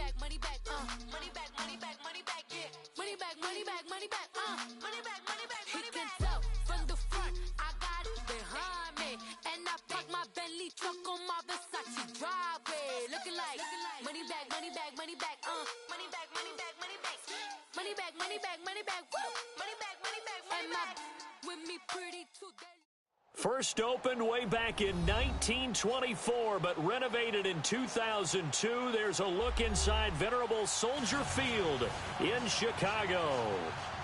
back, money back, money back, money back, money back, yeah. Money back, money back, money back, money back, money back, money back. He can tell from the front, I got it behind me, and I park my Bentley truck on my Versace driveway, looking like money back, money back, money back, money back, money back, money back, money back, money back, money back, woo, money back, money back, money back. With me pretty today. First opened way back in 1924, but renovated in 2002. There's a look inside venerable Soldier Field in Chicago.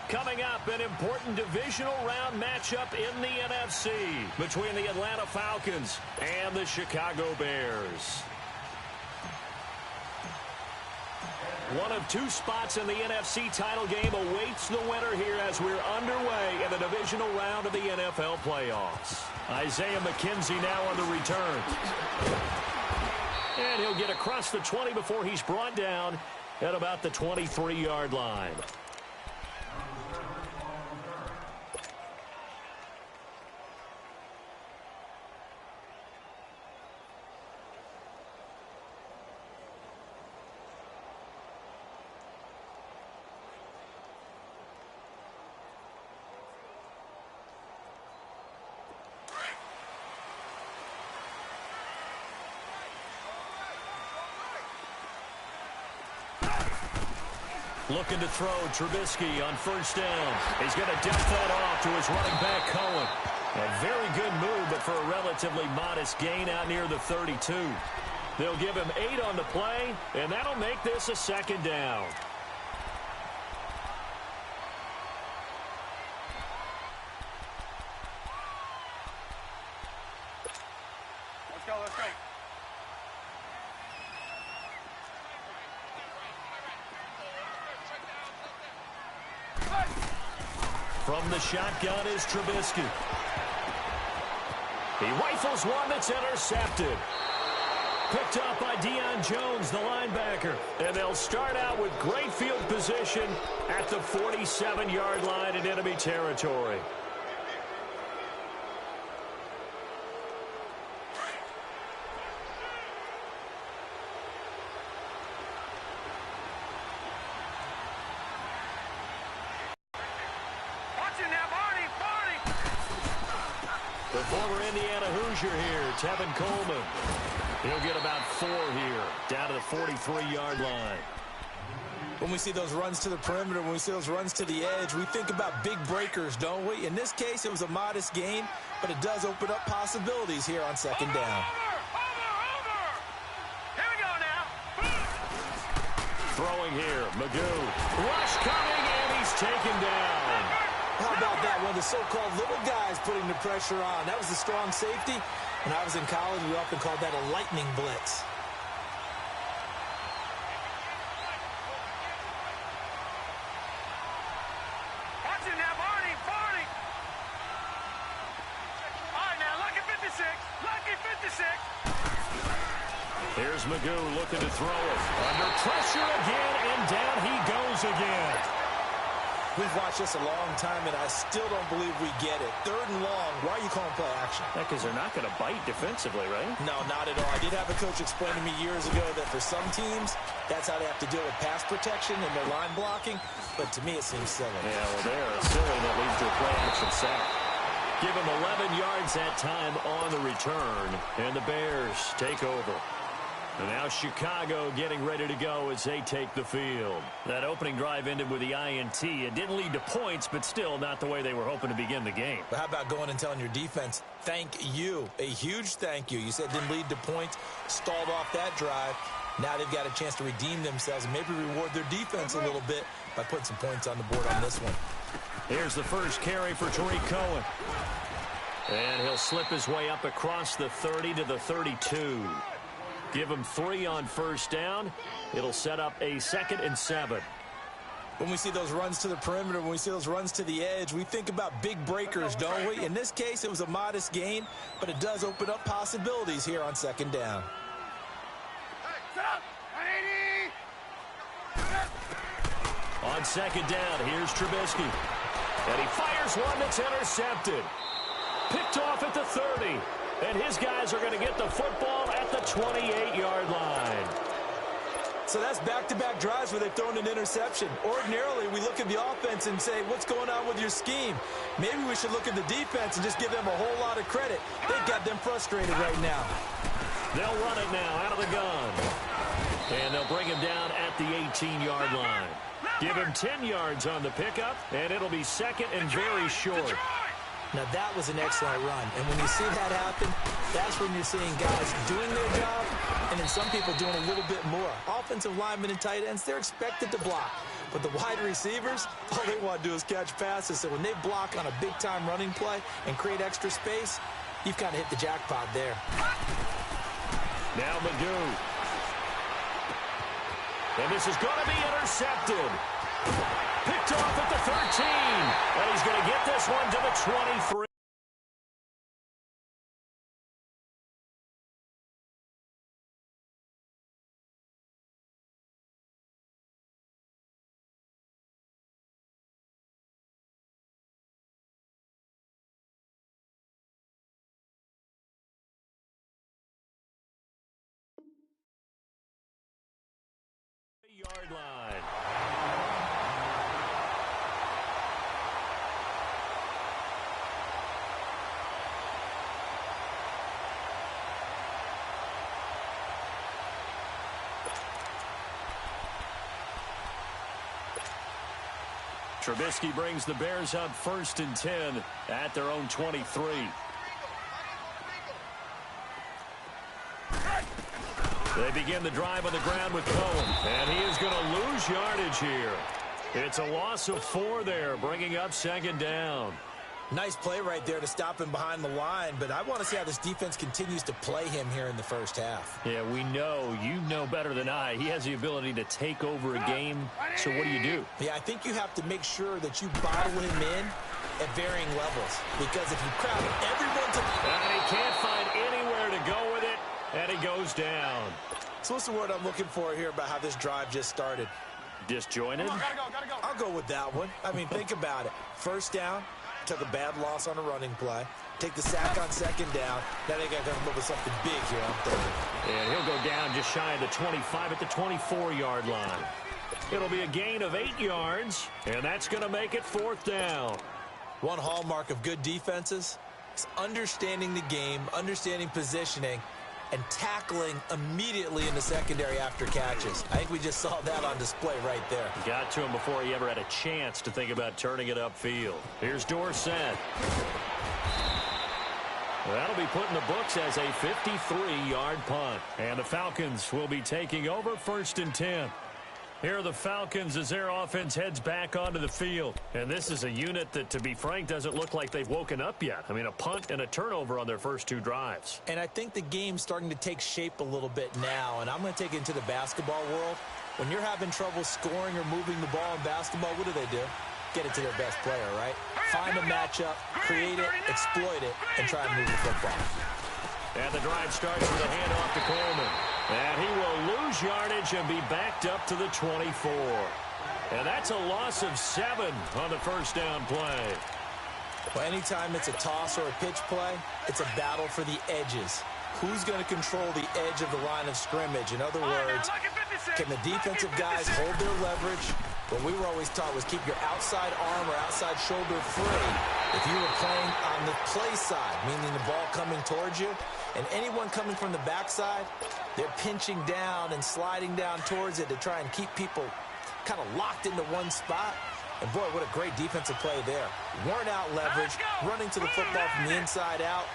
Coming up, an important divisional round matchup in the NFC between the Atlanta Falcons and the Chicago Bears. One of two spots in the NFC title game awaits the winner here as we're underway in the divisional round of the NFL playoffs. Isaiah McKenzie now on the return. And he'll get across the 20 before he's brought down at about the 23-yard line. Looking to throw Trubisky on first down. He's going to deft that off to his running back, Cohen. A very good move, but for a relatively modest gain out near the 32. They'll give him 8 on the play, and that'll make this a second down. Let's go, let's go. From the shotgun is Trubisky. He rifles one that's intercepted. Picked up by Deion Jones, the linebacker. And they'll start out with great field position at the 47-yard line in enemy territory. The former Indiana Hoosier here, Tevin Coleman. He'll get about 4 here, down to the 43-yard line. When we see those runs to the perimeter, when we see those runs to the edge, we think about big breakers, don't we? In this case, it was a modest gain, but it does open up possibilities here on second down. Here we go now. Throwing here, Magoo. Rush coming, and he's taken down. How about that? One of the so-called little guys putting the pressure on. That was a strong safety. When I was in college, we often called that a lightning blitz. Watch it now, Barney. All right, now, lucky 56. Lucky 56. Here's Magoo looking to throw it. Under pressure again, and down he goes again. We've watched this a long time, and I still don't believe we get it. 3rd and long. Why are you calling play action? Because they're not going to bite defensively, right? No, not at all. I did have a coach explain to me years ago that for some teams, that's how they have to deal with pass protection and their line blocking. But to me, it seems silly. Yeah, well, they're silly that leads to a play action sack. Give him 11 yards that time on the return, and the Bears take over. And now Chicago getting ready to go as they take the field. That opening drive ended with the INT. It didn't lead to points, but still not the way they were hoping to begin the game. But how about going and telling your defense, thank you, a huge thank you. You said it didn't lead to points, stalled off that drive. Now they've got a chance to redeem themselves and maybe reward their defense a little bit by putting some points on the board on this one. Here's the first carry for Tariq Cohen. And he'll slip his way up across the 30 to the 32. Give him 3 on first down. It'll set up a 2nd and 7. When we see those runs to the perimeter, when we see those runs to the edge, we think about big breakers, don't we? In this case, it was a modest gain, but it does open up possibilities here on second down. On second down, here's Trubisky. And he fires one that's intercepted. Picked off at the 30. And his guys are going to get the football at the 28-yard line. So that's back-to-back drives where they've thrown an interception. Ordinarily, we look at the offense and say, what's going on with your scheme? Maybe we should look at the defense and just give them a whole lot of credit. They've got them frustrated right now. They'll run it now out of the gun. And they'll bring him down at the 18-yard line. Give him 10 yards on the pickup, and it'll be second and very short. Now, that was an excellent run. And when you see that happen, that's when you're seeing guys doing their job and then some people doing a little bit more. Offensive linemen and tight ends, they're expected to block. But the wide receivers, all they want to do is catch passes. So when they block on a big-time running play and create extra space, you've kind of hit the jackpot there. Now Magoo. And this is going to be intercepted. Picked off at the 13. And he's going to get this one to the 23. Yard line. Trubisky brings the Bears up 1st and 10 at their own 23. They begin the drive on the ground with Cohen, and he is going to lose yardage here. It's a loss of 4 there, bringing up 2nd down. Nice play right there to stop him behind the line, but I want to see how this defense continues to play him here in the first half. Yeah, we know. You know better than I. He has the ability to take over a game, so what do? Yeah, I think you have to make sure that you bottle him in at varying levels, because if you crowd everyone to... And he can't find anywhere to go with it, and he goes down. So what's the word I'm looking for here about how this drive just started? Disjointed? Gotta go. I'll go with that one. I mean, think about it. First down, took a bad loss on a running play. Take the sack on 2nd down. Now they got to come up with something big here on 3rd. And he'll go down just shy of the 25 at the 24-yard line. It'll be a gain of 8 yards, and that's going to make it 4th down. One hallmark of good defenses is understanding the game, understanding positioning, and tackling immediately in the secondary after catches. I think we just saw that on display right there. Got to him before he ever had a chance to think about turning it upfield. Here's Dorsett. That'll be put in the books as a 53-yard punt. And the Falcons will be taking over 1st and 10. Here are the Falcons as their offense heads back onto the field. And this is a unit that, to be frank, doesn't look like they've woken up yet. I mean, a punt and a turnover on their first 2 drives. And I think the game's starting to take shape a little bit now. And I'm going to take it into the basketball world. When you're having trouble scoring or moving the ball in basketball, what do? Get it to their best player, right? Find a matchup, create it, exploit it, and try and move the football. And the drive starts with a handoff to Coleman. And he will lose yardage and be backed up to the 24. And that's a loss of 7 on the first down play. Well, anytime it's a toss or a pitch play, it's a battle for the edges. Who's going to control the edge of the line of scrimmage? In other words, can the defensive guys hold their leverage? What we were always taught was keep your outside arm or outside shoulder free if you were playing on the play side, meaning the ball coming towards you. And anyone coming from the backside, they're pinching down and sliding down towards it to try and keep people kind of locked into one spot. And, boy, what a great defensive play there. Worn out leverage, running to the football from the inside out,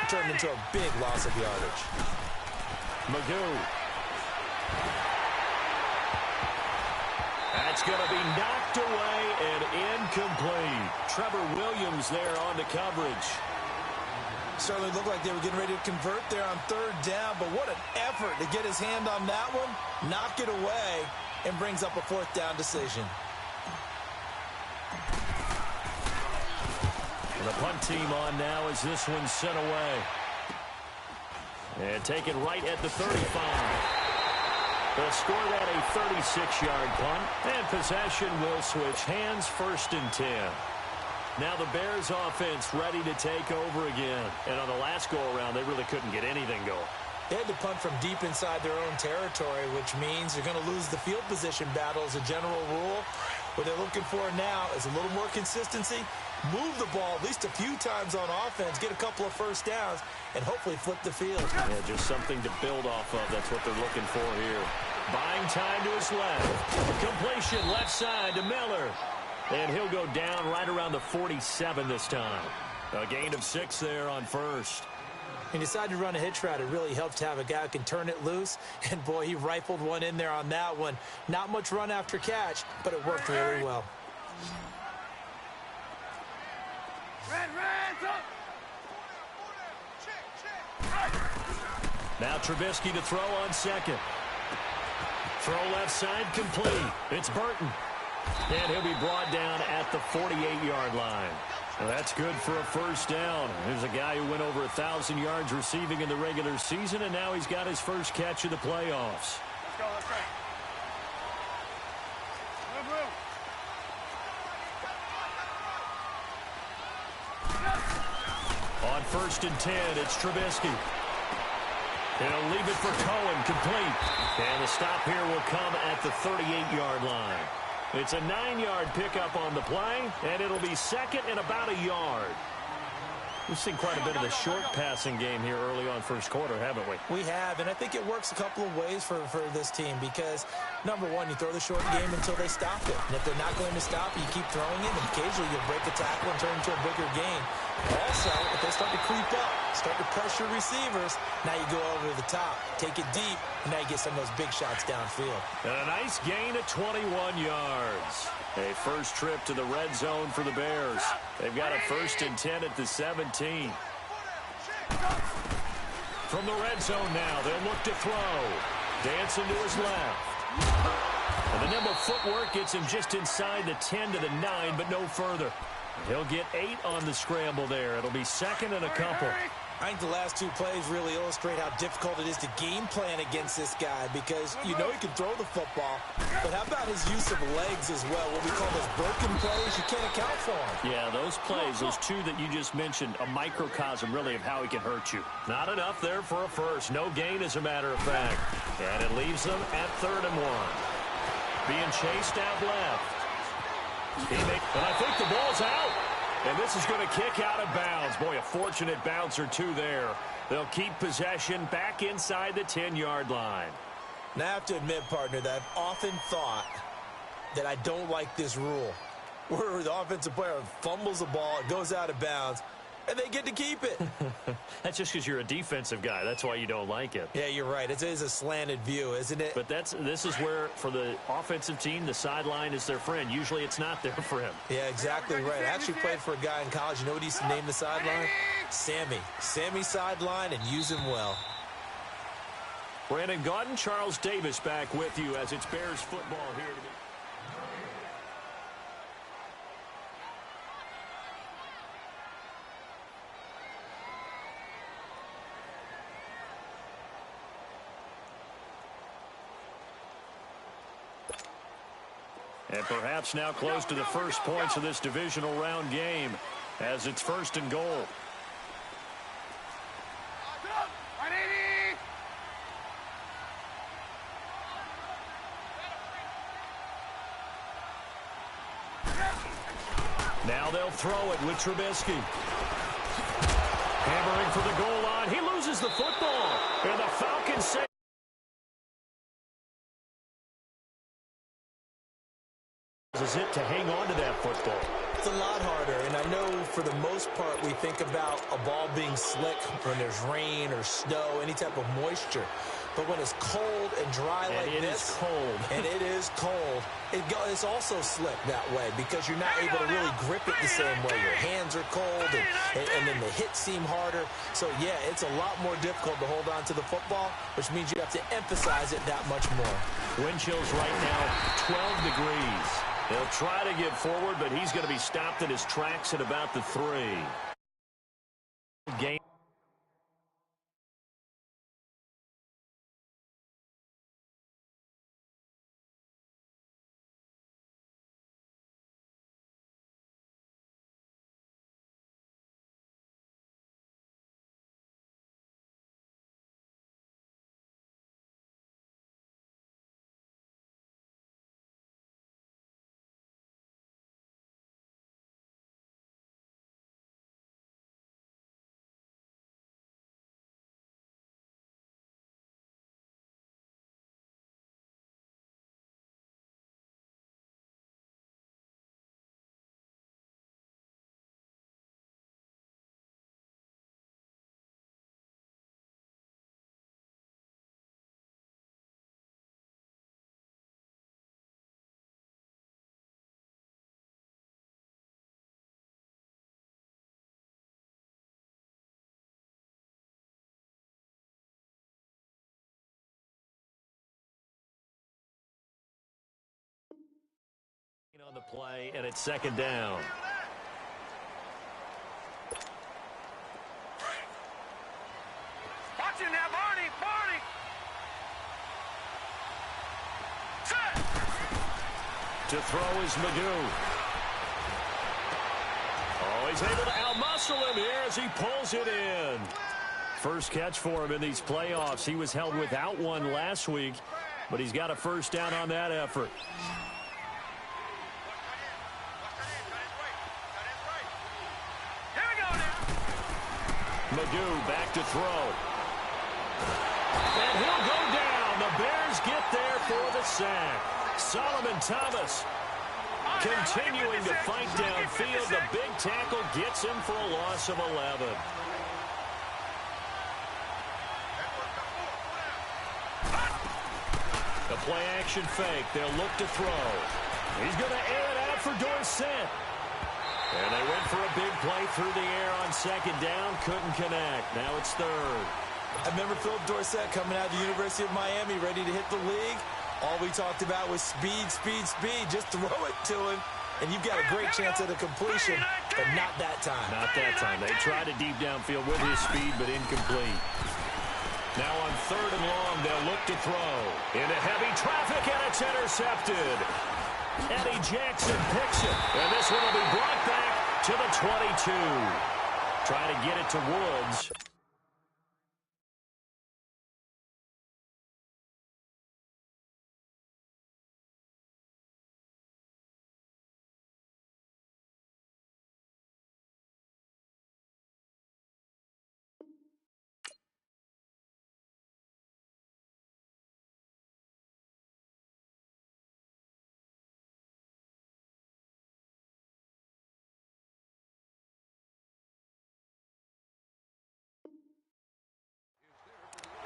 turned into a big loss of yardage. Magoo. That's going to be knocked away and incomplete. Trevor Williams there on the coverage. Certainly looked like they were getting ready to convert there on 3rd down, but what an effort to get his hand on that one, knock it away, and brings up a 4th down decision. And the punt team on now as this one's sent away. And taken right at the 35. They'll score that a 36-yard punt, and possession will switch hands 1st and 10. Now the Bears offense ready to take over again. And on the last go-around, they really couldn't get anything going. They had to punt from deep inside their own territory, which means you're going to lose the field position battle as a general rule. What they're looking for now is a little more consistency, move the ball at least a few times on offense, get a couple of first downs, and hopefully flip the field. Yeah, just something to build off of. That's what they're looking for here. Buying time to his left. Completion left side to Miller. And he'll go down right around the 47 this time. A gain of 6 there on first. He decided to run a hitch route. It really helps to have a guy who can turn it loose. And, boy, he rifled one in there on that one. Not much run after catch, but it worked really well. Now Trubisky to throw on second. Throw left side complete. It's Burton. And he'll be brought down at the 48-yard line. Well, that's good for a first down. There's a guy who went over 1,000 yards receiving in the regular season, and now he's got his first catch of the playoffs. Let's go, let's go. On 1st and 10, it's Trubisky. He'll leave it for Cohen, complete. And the stop here will come at the 38-yard line. It's a 9-yard pickup on the play, and it'll be second and about a yard. We've seen quite a bit of the short passing game here early on first quarter, haven't we? We have, and I think it works a couple of ways for this team because, number one, you throw the short game until they stop it. And if they're not going to stop it, you keep throwing it, and occasionally you'll break a tackle and turn it into a bigger game. Also, if they start to creep up, start to pressure receivers, now you go over the top, take it deep, and now you get some of those big shots downfield. And a nice gain of 21 yards. A first trip to the red zone for the Bears. They've got a 1st and 10 at the 17. From the red zone now, they'll look to throw. Dancing to his left. And the nimble footwork gets him just inside the 10 to the 9, but no further. He'll get 8 on the scramble there. It'll be second and a couple. I think the last two plays really illustrate how difficult it is to game plan against this guy because you know he can throw the football, but how about his use of legs as well? What we call those broken plays, you can't account for them. Yeah, those plays, those two that you just mentioned, a microcosm really of how he can hurt you. Not enough there for a first. No gain, as a matter of fact. And it leaves them at 3rd and 1. Being chased out left. And I think the ball's out. And this is going to kick out of bounds. Boy, a fortunate bounce or two there. They'll keep possession back inside the 10-yard line. Now, I have to admit, partner, that I've often thought that I don't like this rule, where the offensive player fumbles the ball, it goes out of bounds, and they get to keep it. That's just because you're a defensive guy. That's why you don't like it. Yeah, you're right. It is a slanted view, isn't it? But this is where, for the offensive team, the sideline is their friend. Usually it's not there for him. Yeah, exactly right. I actually played for a guy in college. You know what he used to name the sideline? Sammy. Sammy sideline, and use him well. Brandon Gaudin, Charles Davis back with you as it's Bears football here today. And perhaps now close to the first points of this divisional round game as it's 1st and goal. Now they'll throw it with Trubisky. Hammering for the goal line. He loses the football. And the Falcons say is it to hang on to that football. It's a lot harder, and I know for the most part we think about a ball being slick when there's rain or snow, any type of moisture. But when it's cold and dry like this, and it is cold, it's also slick that way because you're not able to really grip it the same way. Your hands are cold, and then the hits seem harder. So, yeah, it's a lot more difficult to hold on to the football, which means you have to emphasize it that much more. Wind chills right now, 12 degrees. He'll try to get forward, but he's going to be stopped in his tracks at about the 3. Game. on the play, and it's second down. Watch it now, Barney! Barney! Set! To throw is Magoo. Oh, he's able to outmuscle him here as he pulls it in. First catch for him in these playoffs. He was held without one last week, but he's got a first down on that effort. Here we go now! Magoo back to throw. And he'll go down. The Bears get there for the sack. Solomon Thomas continuing to fight downfield. The big tackle gets him for a loss of 11. The play-action fake. They'll look to throw. He's going to air it out for Dorsett. And they went for a big play through the air on second down. Couldn't connect. Now it's third. I remember Philip Dorsett coming out of the University of Miami ready to hit the league. All we talked about was speed, speed, speed. Just throw it to him, and you've got a great chance at a completion, but not that time. Not that time. They tried a deep downfield with his speed, but incomplete. Now on third and long, they'll look to throw. Into heavy traffic, and it's intercepted. Eddie Jackson picks it, and this one will be brought back to the 22. Trying to get it to Woods.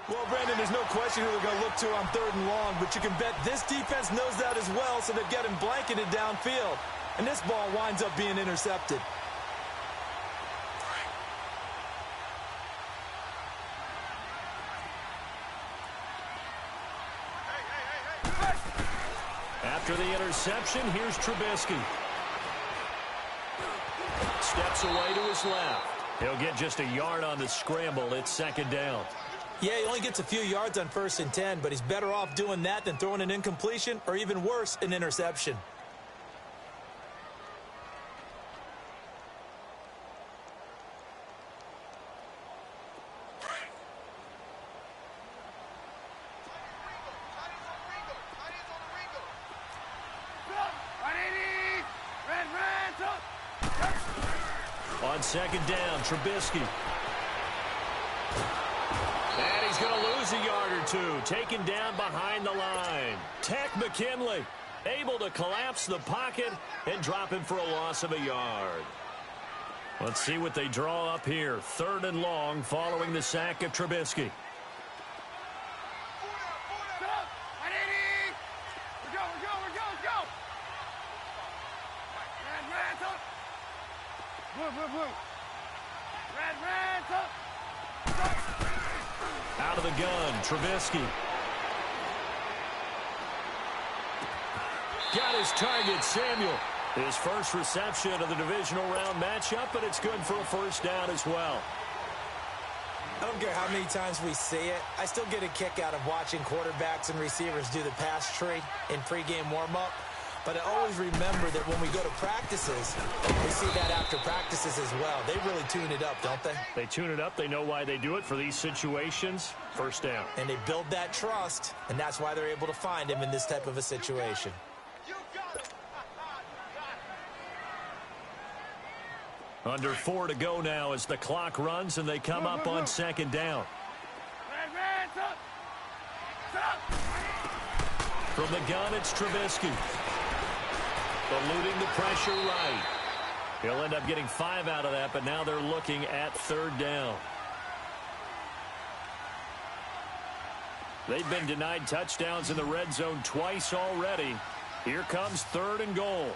Well, Brandon, there's no question who they're going to look to on third and long, but you can bet this defense knows that as well, so they've got him blanketed downfield. And this ball winds up being intercepted. After the interception, here's Trubisky. Steps away to his left. He'll get just a yard on the scramble. It's second down. Yeah, he only gets a few yards on 1st and 10, but he's better off doing that than throwing an incompletion or even worse, an interception. On second down, Trubisky. And he's going to lose a yard or two. Taken down behind the line. Tech McKinley able to collapse the pocket and drop him for a loss of a yard. Let's see what they draw up here. Third and long following the sack of Trubisky. Out of the gun, Trubisky. Got his target, Samuel. His first reception of the divisional round matchup, but it's good for a first down as well. I don't care how many times we see it. I still get a kick out of watching quarterbacks and receivers do the pass tree in pregame warm-up. But I always remember that when we go to practices, we see that after practices as well. They really tune it up, don't they? They tune it up. They know why they do it for these situations. First down. And they build that trust, and that's why they're able to find him in this type of a situation. Under 4 to go now as the clock runs, and they come up on second down. From the gun, it's Trubisky. Eluding the pressure right. He'll end up getting 5 out of that, but now they're looking at third down. They've been denied touchdowns in the red zone twice already. Here comes third and goal.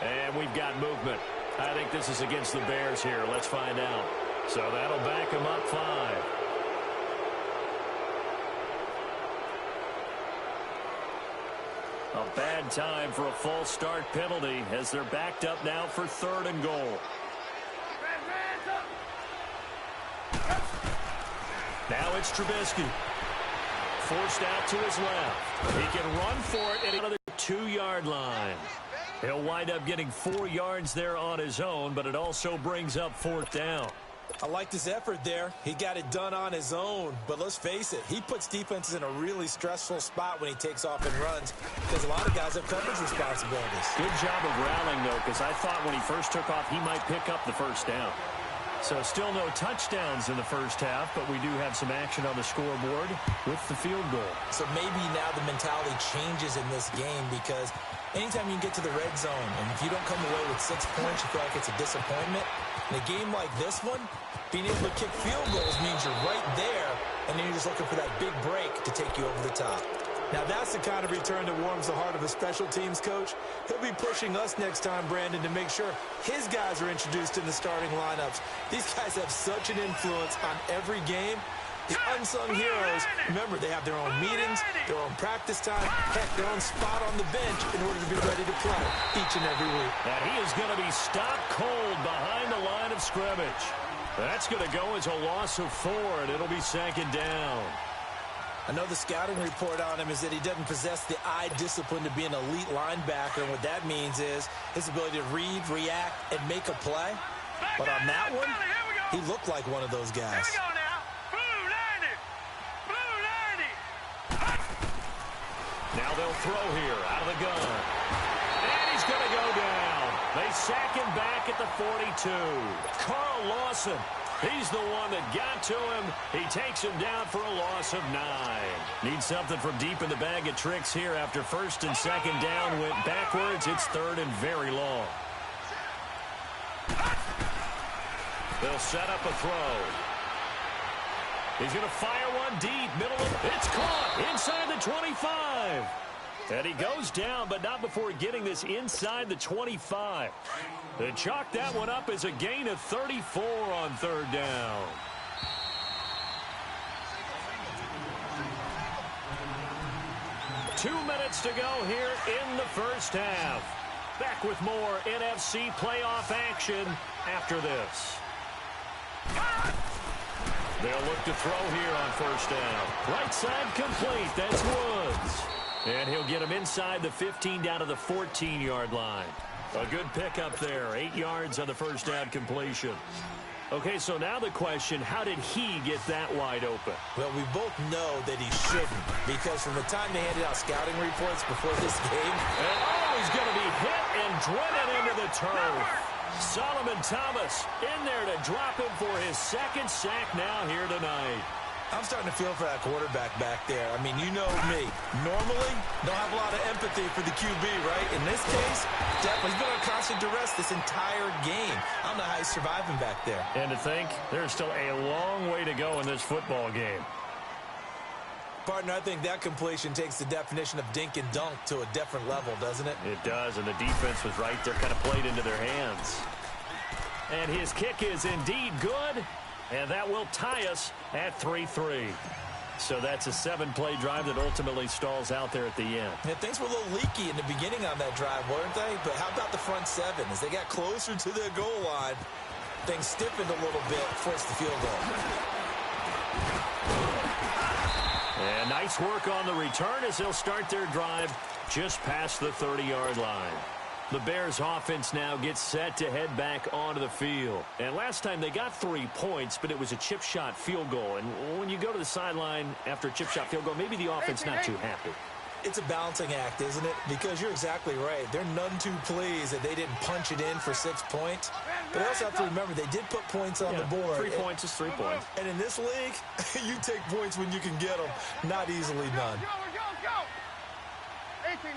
And we've got movement. I think this is against the Bears here. Let's find out. So that'll back them up 5. Bad time for a false start penalty as they're backed up now for 3rd and goal. Now it's Trubisky. Forced out to his left. He can run for it at another 2-yard line. He'll wind up getting 4 yards there on his own, but it also brings up 4th down. I liked his effort there. He got it done on his own. But let's face it, he puts defenses in a really stressful spot when he takes off and runs because a lot of guys have coverage responsibilities. Good job of rallying, though, because I thought when he first took off, he might pick up the 1st down. So still no touchdowns in the first half, but we do have some action on the scoreboard with the field goal. So maybe now the mentality changes in this game because anytime you get to the red zone and if you don't come away with 6 points, you feel like it's a disappointment. In a game like this one, being able to kick field goals means you're right there, and then you're just looking for that big break to take you over the top. Now, that's the kind of return that warms the heart of a special teams coach. He'll be pushing us next time, Brandon, to make sure his guys are introduced in the starting lineups. These guys have such an influence on every game. The unsung heroes, remember, they have their own meetings, their own practice time, heck, their own spot on the bench in order to be ready to play each and every week. And he is going to be stopped cold behind the line of scrimmage. That's going to go as a loss of 4, and it'll be 2nd down. I know the scouting report on him is that he doesn't possess the eye discipline to be an elite linebacker, and what that means is his ability to read, react, and make a play. But on that one, he looked like one of those guys. Here we go now. Now they'll throw here out of the gun. And he's going to go down. They sack him back at the 42. Carl Lawson, he's the one that got to him. He takes him down for a loss of 9. Needs something from deep in the bag of tricks here after 1st and 2nd down went backwards. It's 3rd and very long. They'll set up a throw. He's going to fire one deep, middle of it. It's caught inside the 25. And he goes down, but not before getting this inside the 25. They chalk that one up as a gain of 34 on 3rd down. Two minutes to go here in the first half. Back with more NFC playoff action after this. They'll look to throw here on 1st down. Right side complete. That's Woods. And he'll get him inside the 15 down to the 14-yard line. A good pickup there. 8 yards on the 1st down completion. Okay, so now the question, how did he get that wide open? Well, we both know that he shouldn't, because from the time they handed out scouting reports before this game. And he's going to be hit and driven into the turf. Solomon Thomas in there to drop him for his 2nd sack now here tonight. I'm starting to feel for that quarterback back there. I mean, you know me. Normally, don't have a lot of empathy for the QB, right? In this case, definitely. He's been on constant duress this entire game. I don't know how he's surviving back there. And to think, there's still a long way to go in this football game. Partner, I think that completion takes the definition of dink and dunk to a different level, doesn't it? It does, and the defense was right there, kind of played into their hands. And his kick is indeed good, and that will tie us at 3-3. So that's a 7-play drive that ultimately stalls out there at the end. Yeah, things were a little leaky in the beginning on that drive, weren't they? But how about the front 7? As they got closer to their goal line, things stiffened a little bit, forced the field goal. And nice work on the return as they'll start their drive just past the 30-yard line. The Bears offense now gets set to head back onto the field. And last time they got 3 points, but it was a chip shot field goal. And when you go to the sideline after a chip shot field goal, maybe the offense not too happy. It's a balancing act, isn't it? Because you're exactly right. They're none too pleased that they didn't punch it in for 6 points. But they also have to remember they did put points on the board. 3 points is 3 points. And in this league, you take points when you can get them. Not easily done. Go. 18.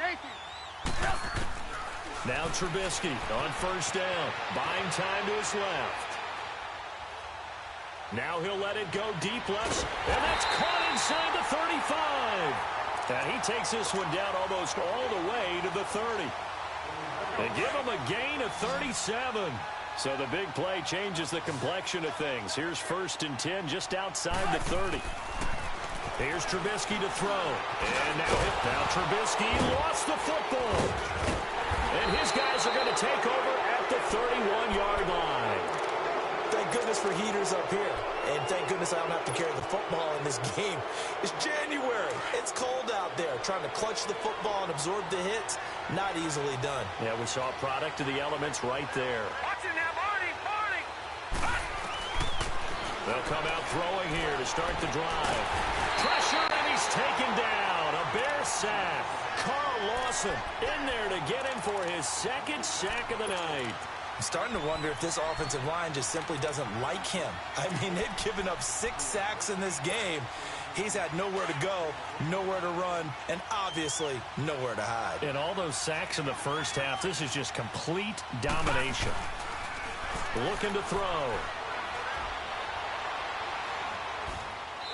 Now Trubisky on 1st down. Buying time to his left. Now he'll let it go deep left. And that's caught inside the 35. And he takes this one down almost all the way to the 30. They give him a gain of 37. So the big play changes the complexion of things. Here's 1st and 10 just outside the 30. Here's Trubisky to throw. And now Trubisky lost the football. And his guys are going to take over at the 31-yard line. Thank goodness for heaters up here. And thank goodness I don't have to carry the football in this game. It's January. It's cold out there. Trying to clutch the football and absorb the hits, not easily done. Yeah, we saw a product of the elements right there. Watch it now, Barney. They'll come out throwing here to start the drive. Pressure, and he's taken down. A Bear sack. Carl Lawson in there to get him for his second sack of the night. I'm starting to wonder if this offensive line just simply doesn't like him. I mean, they've given up 6 sacks in this game. He's had nowhere to go, nowhere to run, and obviously nowhere to hide. And all those sacks in the first half, this is just complete domination. Looking to throw.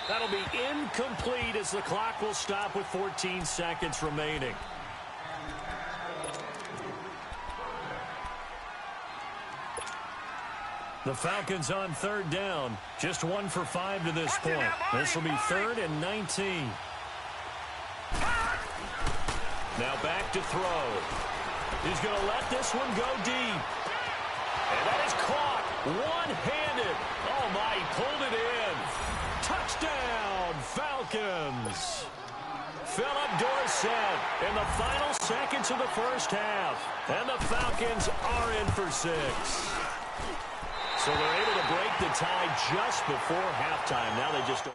That'll be incomplete as the clock will stop with 14 seconds remaining. The Falcons on third down. Just 1 for 5 to this point. This will be 3rd and 19. Now back to throw. He's going to let this one go deep. And that is caught one-handed. Oh, my, he pulled it in. Touchdown, Falcons. Philip Dorsett in the final seconds of the first half. And the Falcons are in for 6. So they're able to break the tie just before halftime. Now they just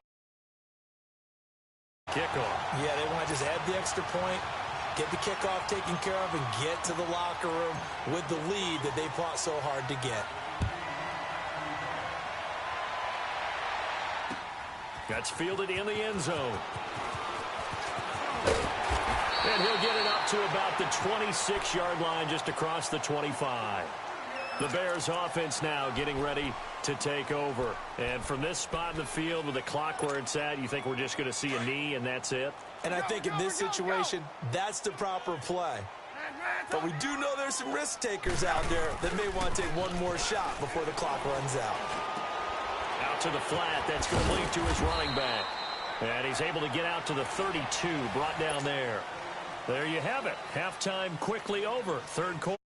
kickoff. Yeah, they want to just add the extra point, get the kickoff taken care of, and get to the locker room with the lead that they fought so hard to get. That's fielded in the end zone. And he'll get it up to about the 26-yard line, just across the 25. The Bears offense now getting ready to take over. And from this spot in the field with the clock where it's at, you think we're just going to see a knee and that's it? And I think in this situation, that's the proper play. But we do know there's some risk takers out there that may want to take one more shot before the clock runs out. Out to the flat. That's going to lead to his running back. And he's able to get out to the 32, brought down there. There you have it. Halftime quickly over. Third quarter.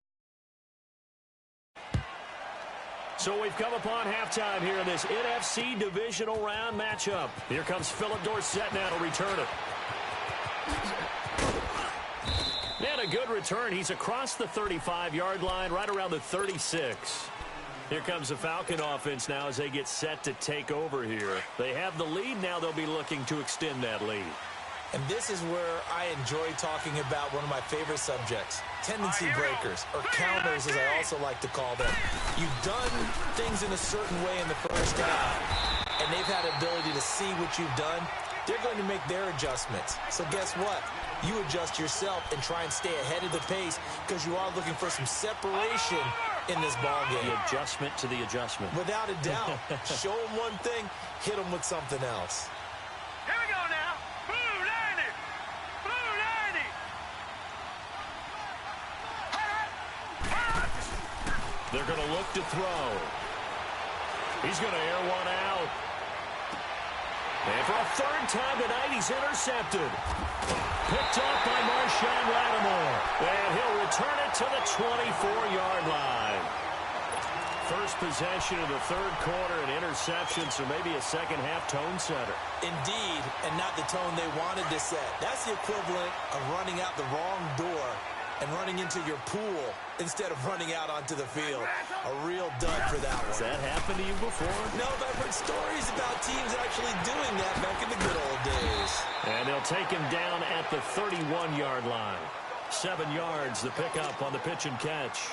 So we've come upon halftime here in this NFC divisional round matchup. Here comes Philip Dorsett now to return it. And a good return. He's across the 35-yard line, right around the 36. Here comes the Falcon offense now as they get set to take over here. They have the lead. Now they'll be looking to extend that lead. And this is where I enjoy talking about one of my favorite subjects, tendency breakers, or counters as I also like to call them. You've done things in a certain way in the first half, and they've had ability to see what you've done. They're going to make their adjustments. So guess what? You adjust yourself and try and stay ahead of the pace because you are looking for some separation in this ballgame. The adjustment to the adjustment. Without a doubt. Show them one thing, hit them with something else. Here we go now. Blue 90. Blue 90. They're going to look to throw. He's going to air one out. And for a third time tonight, he's intercepted. Picked off by Marshawn Lattimore. And he'll return it to the 24-yard line. First possession of the third quarter, an interception, so maybe a second-half tone setter. Indeed, and not the tone they wanted to set. That's the equivalent of running out the wrong door and running into your pool instead of running out onto the field. A real dud for that one. Has that happened to you before? No, but I've heard stories about teams actually doing that back in the good old days. And they'll take him down at the 31-yard line. 7 yards, the pickup on the pitch and catch.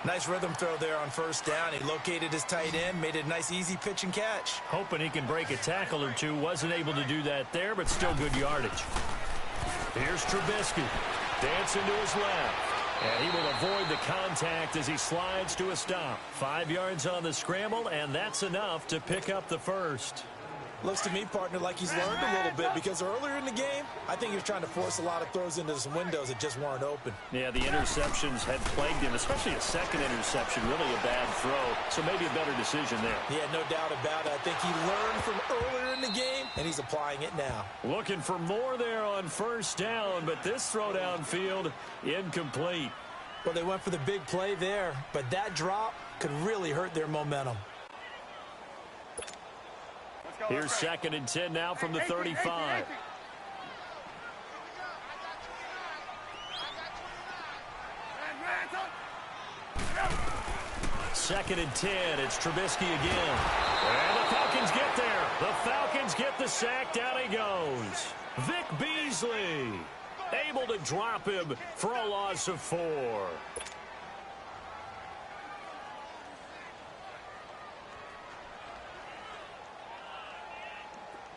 Nice rhythm throw there on first down. He located his tight end, made it a nice, easy pitch and catch. Hoping he can break a tackle or two. Wasn't able to do that there, but still good yardage. Here's Trubisky. Dancing to his left. And he will avoid the contact as he slides to a stop. 5 yards on the scramble, and that's enough to pick up the first. Looks to me, partner, like he's learned a little bit because earlier in the game, I think he was trying to force a lot of throws into some windows that just weren't open. Yeah, the interceptions had plagued him, especially a second interception, really a bad throw. So maybe a better decision there. Yeah, no doubt about it. I think he learned from earlier in the game and he's applying it now. Looking for more there on first down, but this throw downfield incomplete. Well, they went for the big play there, but that drop could really hurt their momentum. Here's 2nd and 10 now from the 35. Second and 10. It's Trubisky again. And the Falcons get there. The Falcons get the sack. Down he goes. Vic Beasley able to drop him for a loss of 4.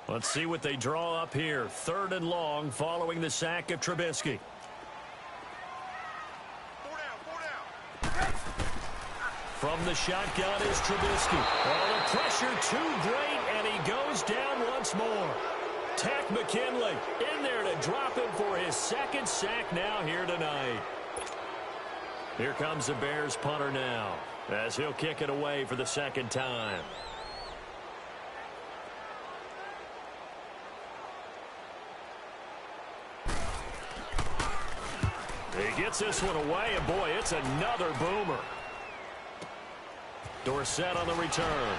Let's see what they draw up here. 3rd and long following the sack of Trubisky. From the shotgun is Trubisky. Oh, the pressure too great, and he goes down once more. Takk McKinley in there to drop him for his 2nd sack now here tonight. Here comes the Bears punter now, as he'll kick it away for the 2nd time. He gets this one away, and boy, it's another boomer. Dorsett on the return.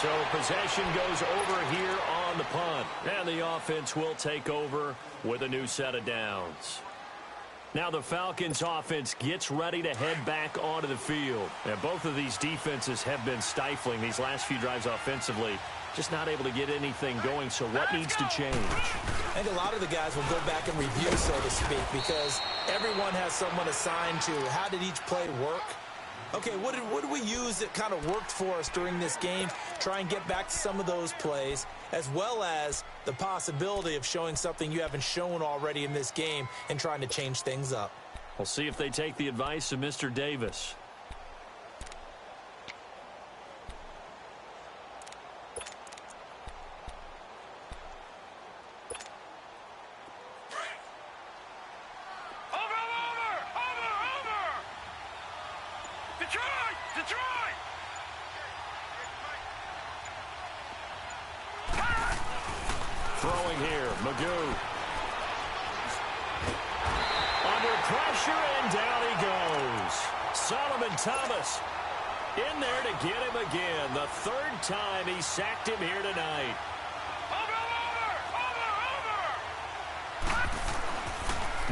So possession goes over here on the punt. And the offense will take over with a new set of downs. Now the Falcons offense gets ready to head back onto the field. And both of these defenses have been stifling these last few drives offensively. Just not able to get anything going. So what needs to change? I think a lot of the guys will go back and review, so to speak, because everyone has someone assigned to how did each play work. Okay, what did we use that kind of worked for us during this game? Try and get back to some of those plays, as well as the possibility of showing something you haven't shown already in this game and trying to change things up. We'll see if they take the advice of Mr. Davis. Throwing here, Magoo. Under pressure, and down he goes. Solomon Thomas in there to get him again. The 3rd time he sacked him here tonight.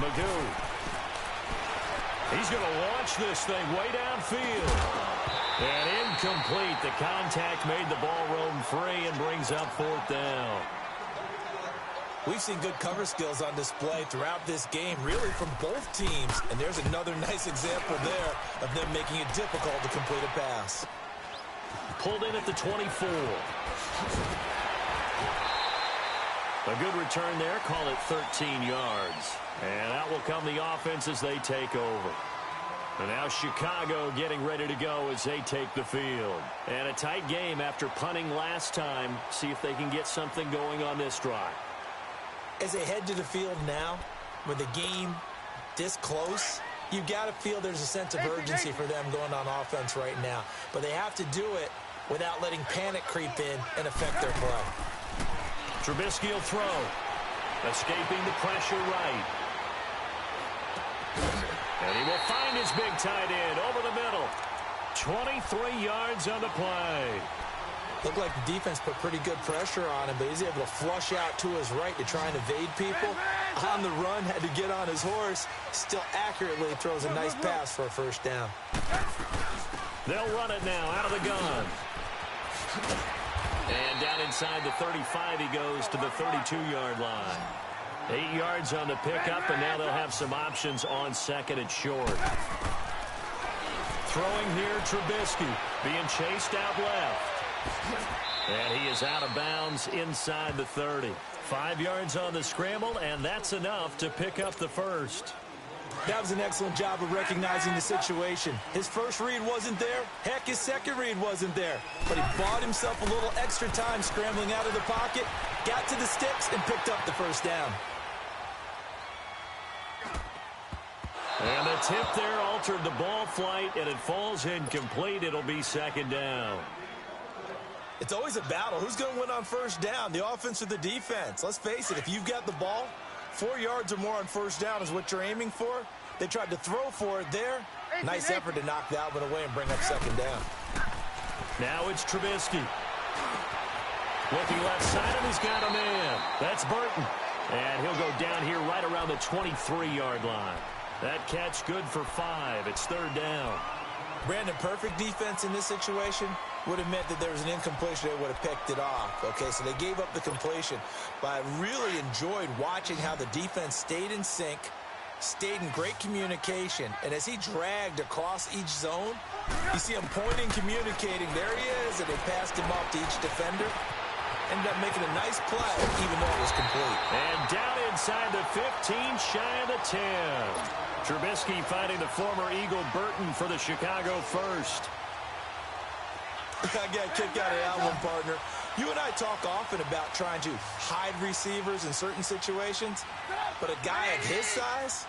Magoo. He's going to launch this thing way downfield. And incomplete. The contact made the ball roam free and brings up 4th down. We've seen good cover skills on display throughout this game, really from both teams. And there's another nice example there of them making it difficult to complete a pass. Pulled in at the 24. A good return there. Call it 13 yards. And out will come the offense as they take over. And now Chicago getting ready to go as they take the field. And a tight game after punting last time. See if they can get something going on this drive. As they head to the field now, with the game this close, you've got to feel there's a sense of urgency for them going on offense right now. But they have to do it without letting panic creep in and affect their play. Trubisky will throw. Escaping the pressure right. And he will find his big tight end over the middle. 23 yards on the play. Looked like the defense put pretty good pressure on him, but he's able to flush out to his right to try and evade people. On the run, had to get on his horse. Still accurately throws a nice pass for a 1st down. They'll run it now out of the gun. And down inside the 35 he goes to the 32-yard line. 8 yards on the pickup, and now they'll have some options on 2nd and short. Throwing here, Trubisky being chased out left. And he is out of bounds inside the 30. 5 yards on the scramble, and that's enough to pick up the 1st. That was an excellent job of recognizing the situation. His first read wasn't there. Heck, his second read wasn't there. But he bought himself a little extra time scrambling out of the pocket, got to the sticks, and picked up the 1st down. And the tip there altered the ball flight, and it falls incomplete. It'll be 2nd down. It's always a battle. Who's going to win on first down, the offense or the defense? Let's face it, if you've got the ball, 4 yards or more on first down is what you're aiming for. They tried to throw for it there. Nice effort to knock that one away and bring up second down. Now it's Trubisky. Looking left side, and he's got a man. That's Burton. And he'll go down here right around the 23-yard line. That catch good for 5. It's third down. Brandon, perfect defense in this situation would have meant that there was an incompletion. They would have picked it off. Okay, so they gave up the completion. But I really enjoyed watching how the defense stayed in sync, stayed in great communication. And as he dragged across each zone, you see him pointing, communicating. There he is, and they passed him off to each defender. Ended up making a nice play, even though it was complete. And down inside the 15, shy of the 10. Trubisky finding the former Eagle Burton for the Chicago first. I got a kick out of that one, partner. You and I talk often about trying to hide receivers in certain situations, but a guy of his size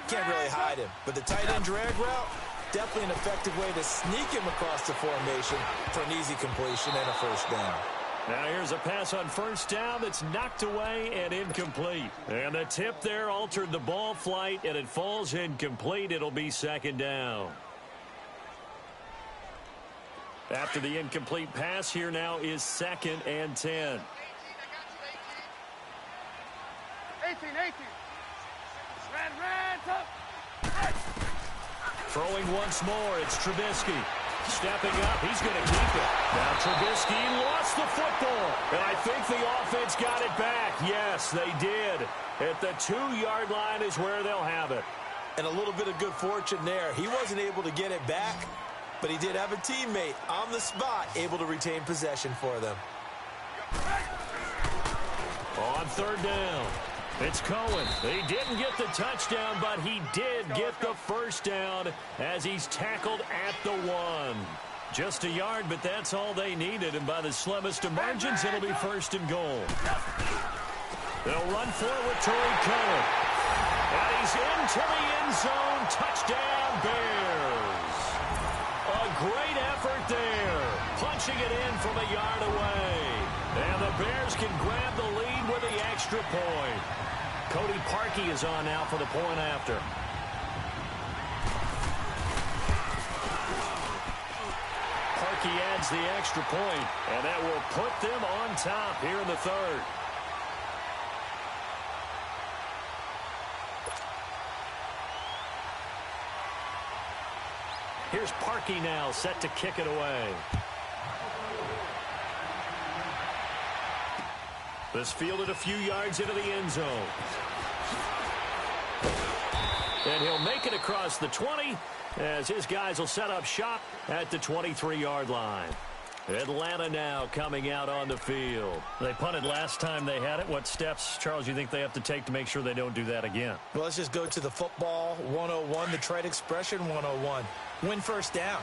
can't really hide him. But the tight end drag route, definitely an effective way to sneak him across the formation for an easy completion and a first down. Now here's a pass on first down that's knocked away and incomplete. And the tip there altered the ball flight, and it falls incomplete. It'll be second down. After the incomplete pass, here now is 2nd and 10. 18. Ran, tough. Throwing once more, it's Trubisky. Stepping up, he's going to keep it. Now Trubisky lost the football. And I think the offense got it back. Yes, they did. At the 2-yard line is where they'll have it. And a little bit of good fortune there. He wasn't able to get it back, but he did have a teammate on the spot able to retain possession for them. On third down, it's Cohen. He didn't get the touchdown, but he did get the first down as he's tackled at the 1. Just a yard, but that's all they needed, and by the slimmest of margins, it'll be 1st and goal. They'll run forward to Cohen. And he's into the end zone. Touchdown, Bears. A great effort there. Punching it in from a yard away. And the Bears can grab the lead with the extra point. Cody Parkey is on now for the point after. Parkey adds the extra point, and that will put them on top here in the third. Here's Parkey now, set to kick it away. This fielded a few yards into the end zone. And he'll make it across the 20 as his guys will set up shop at the 23-yard line. Atlanta now coming out on the field. They punted last time they had it. What steps, Charles, you think they have to take to make sure they don't do that again? Well, let's just go to the football 101, the trade expression 101. Win first down.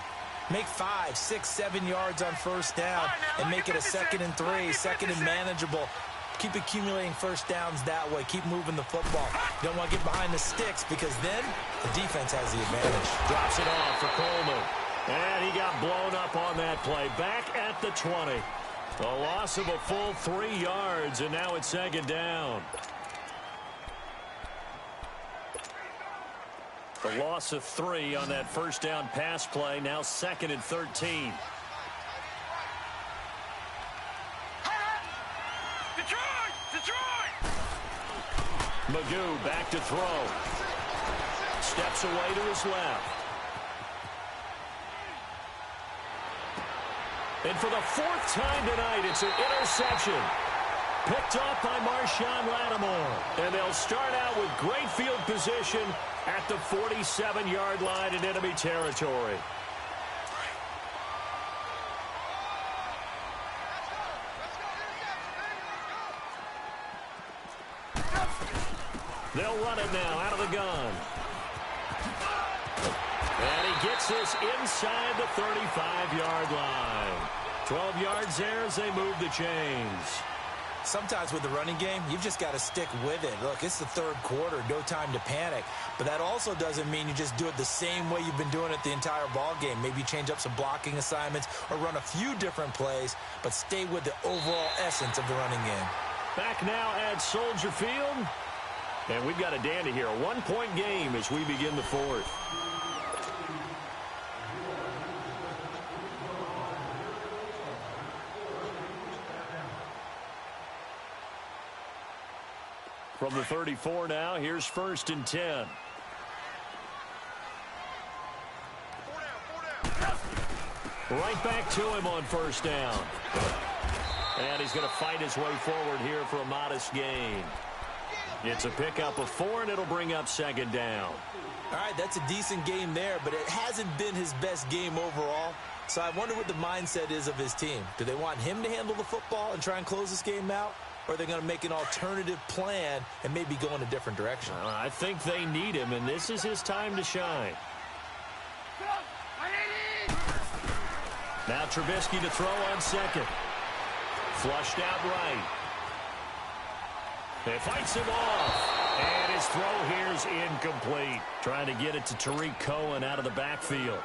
Make 5, 6, 7 yards on first down and make it a 2nd and 3, 2nd and manageable. Keep accumulating first downs that way. Keep moving the football. You don't want to get behind the sticks because then the defense has the advantage. Drops it off for Coleman. And he got blown up on that play. Back at the 20. A loss of a full 3 yards, and now it's 2nd down. The loss of 3 on that first down pass play. Now 2nd and 13. Magoo back to throw. Steps away to his left. And for the 4th time tonight, it's an interception. Picked off by Marshawn Lattimore. And they'll start out with great field position at the 47-yard line in enemy territory. They'll run it now out of the gun. And he gets this inside the 35-yard line. 12 yards there as they move the chains. sometimes with the running game, you've just got to stick with it. Look, it's the third quarter, no time to panic. But that also doesn't mean you just do it the same way you've been doing it the entire ball game. Maybe change up some blocking assignments or run a few different plays, but stay with the overall essence of the running game. Back now at Soldier Field. And we've got a dandy here. A one-point game as we begin the fourth. From the 34 now, here's 1st and 10. Right back to him on 1st down. And he's going to fight his way forward here for a modest gain. It's a pickup of 4, and it'll bring up 2nd down. All right, that's a decent game there, but it hasn't been his best game overall. So I wonder what the mindset is of his team. Do they want him to handle the football and try and close this game out? Or are they going to make an alternative plan and maybe go in a different direction? I think they need him, and this is his time to shine. Now Trubisky to throw on 2nd. Flushed out right. He fights him off. And his throw here's incomplete. Trying to get it to Tariq Cohen out of the backfield.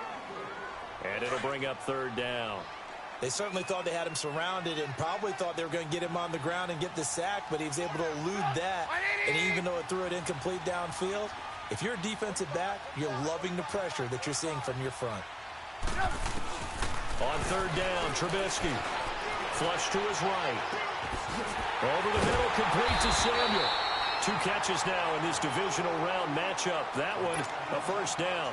And it'll bring up 3rd down. They certainly thought they had him surrounded and probably thought they were going to get him on the ground and get the sack, but he was able to elude that. And even though it threw it incomplete downfield, if you're a defensive back, you're loving the pressure that you're seeing from your front. On 3rd down, Trubisky. Flush to his right. Over the middle, complete to Samuel. 2 catches now in this divisional round matchup. That one, a 1st down.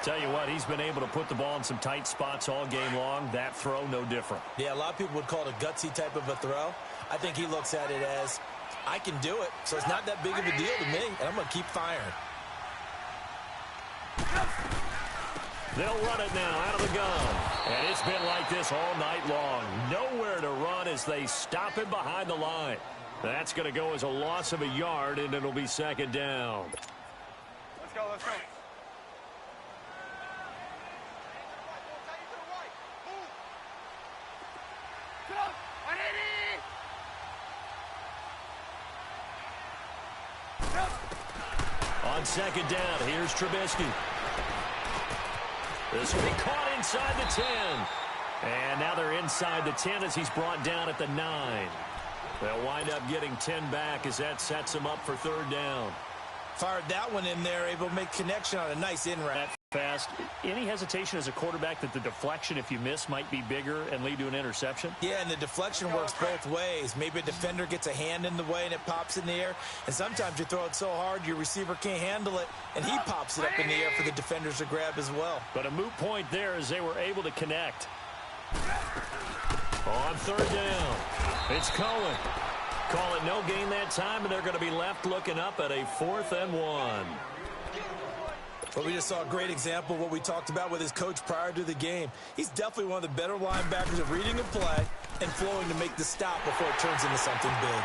Tell you what, he's been able to put the ball in some tight spots all game long. That throw, no different. Yeah, a lot of people would call it a gutsy type of a throw. I think he looks at it as, I can do it, so it's not that big of a deal to me, and I'm going to keep firing. They'll run it now out of the gun. And it's been like this all night long. Nowhere to run as they stop him behind the line. That's going to go as a loss of a yard, and it'll be 2nd down. Let's go, let's go. On 2nd down, here's Trubisky. This will be caught inside the 10. And now they're inside the 10 as he's brought down at the 9. They'll wind up getting 10 back as that sets them up for 3rd down. Fired that one in there, able to make connection on a nice in-route. Fast. Any hesitation as a quarterback that the deflection, if you miss, might be bigger and lead to an interception? Yeah, and the deflection works both ways. Maybe a defender gets a hand in the way and it pops in the air. And sometimes you throw it so hard your receiver can't handle it, and he pops it up in the air for the defenders to grab as well. But a moot point there as they were able to connect. On 3rd down, it's Cohen. Call it no gain that time, and they're going to be left looking up at a 4th and 1. Well, we just saw a great example of what we talked about with his coach prior to the game. He's definitely one of the better linebackers at reading a play and flowing to make the stop before it turns into something big.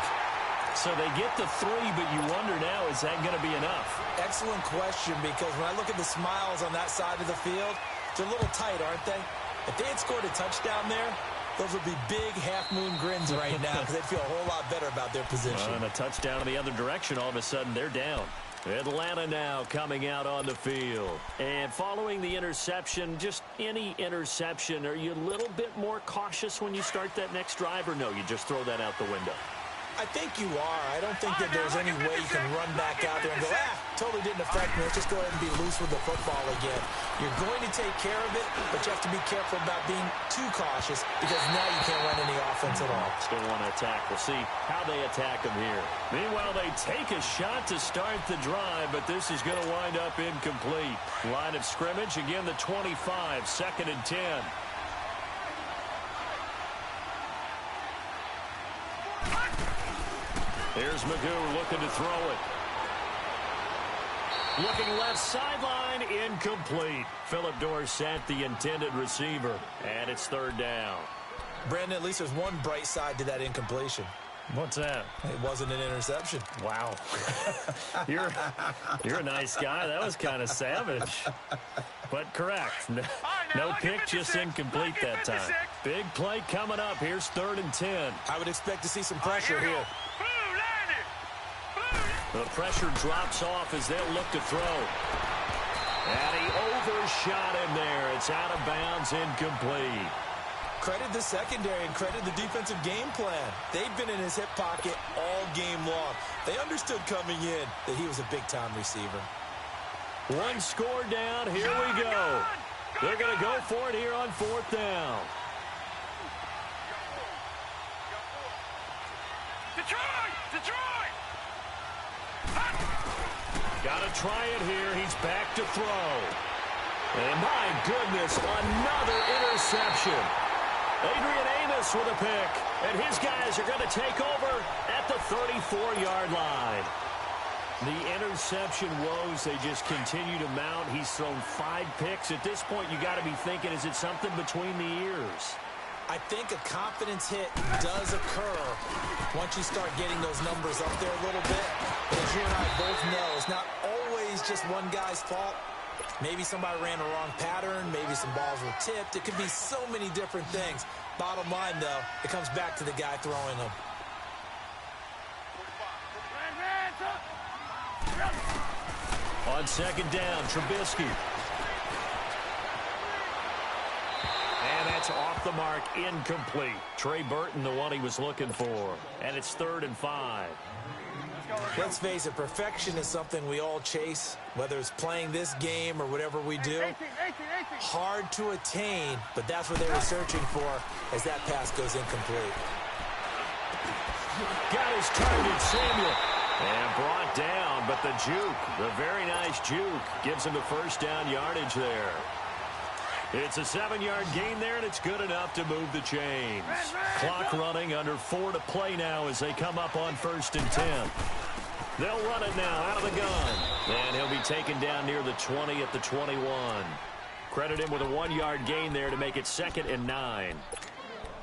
So they get the 3, but you wonder now, is that going to be enough? Excellent question, because when I look at the smiles on that side of the field, they're a little tight, aren't they? If they had scored a touchdown there, those would be big half-moon grins right now because they'd feel a whole lot better about their position. And a touchdown in the other direction, all of a sudden they're down. Atlanta now coming out on the field. And following the interception, just any interception, are you a little bit more cautious when you start that next drive, or no, you just throw that out the window? I think you are. I don't think that there's any way you can run back out there and go, totally didn't affect me. Let's just go ahead and be loose with the football again. You're going to take care of it, but you have to be careful about being too cautious because now you can't run any offense at all. Still want to attack. We'll see how they attack them here. Meanwhile, they take a shot to start the drive, but this is going to wind up incomplete. Line of scrimmage, again, the 25, 2nd and 10. Here's Magoo looking to throw it. Looking left sideline, incomplete. Philip Dorsett, the intended receiver. And it's 3rd down. Brandon, at least there's one bright side to that incompletion. What's that? It wasn't an interception. Wow. You're a nice guy. That was kind of savage. But correct. No pick, just incomplete that time. Big play coming up. Here's 3rd and 10. I would expect to see some pressure here. The pressure drops off as they'll look to throw. And he overshot him there. It's out of bounds, incomplete. Credit the secondary and credit the defensive game plan. They've been in his hip pocket all game long. They understood coming in that he was a big-time receiver. One score down. Here we go. They're going to go for it here on 4th down. Detroit! Got to try it here. He's back to throw. And my goodness, another interception. Adrian Amos with a pick. And his guys are going to take over at the 34-yard line. The interception woes, they just continue to mount. He's thrown 5 picks. At this point, you got to be thinking, is it something between the ears? I think a confidence hit does occur once you start getting those numbers up there a little bit. But as you and I both know, it's not always just one guy's fault. Maybe somebody ran the wrong pattern. Maybe some balls were tipped. It could be so many different things. Bottom line, though, it comes back to the guy throwing them. On 2nd down, Trubisky. And that's off the mark, incomplete. Trey Burton, the one he was looking for. And it's 3rd and 5. Let's face it, perfection is something we all chase, whether it's playing this game or whatever we do. Hard to attain, but that's what they were searching for as that pass goes incomplete. Got his target, Samuel. And brought down, but the juke, the very nice juke, gives him the 1st down yardage there. It's a 7-yard gain there, and it's good enough to move the chains. Clock running, under 4 to play now as they come up on 1st and 10. They'll run it now out of the gun. And he'll be taken down near the 20 at the 21. Credit him with a 1-yard gain there to make it 2nd and 9.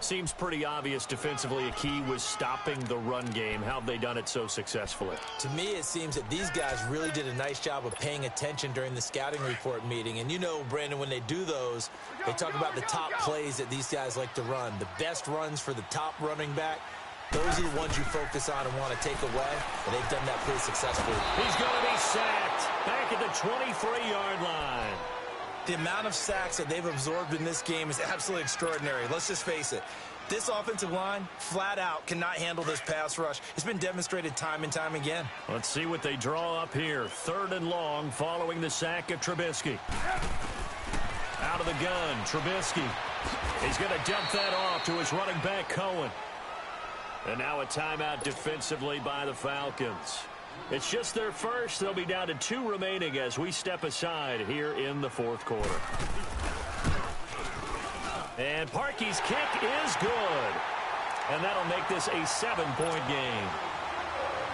Seems pretty obvious defensively a key was stopping the run game. How have they done it so successfully? To me, it seems that these guys really did a nice job of paying attention during the scouting report meeting. And you know, Brandon, when they do those, they talk about the top plays that these guys like to run. The best runs for the top running back, those are the ones you focus on and want to take away. And they've done that pretty successfully. He's going to be sacked back at the 23-yard line. The amount of sacks that they've absorbed in this game is absolutely extraordinary. Let's just face it. This offensive line, flat out, cannot handle this pass rush. It's been demonstrated time and time again. Let's see what they draw up here. 3rd and long following the sack of Trubisky. Out of the gun, Trubisky. He's going to dump that off to his running back, Cohen. And now a timeout defensively by the Falcons. It's just their first. They'll be down to 2 remaining as we step aside here in the 4th quarter. And Parkey's kick is good. And that'll make this a 7-point game.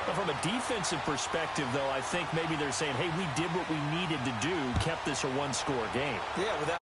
But from a defensive perspective, though, I think maybe they're saying, hey, we did what we needed to do, kept this a 1-score game. Yeah, without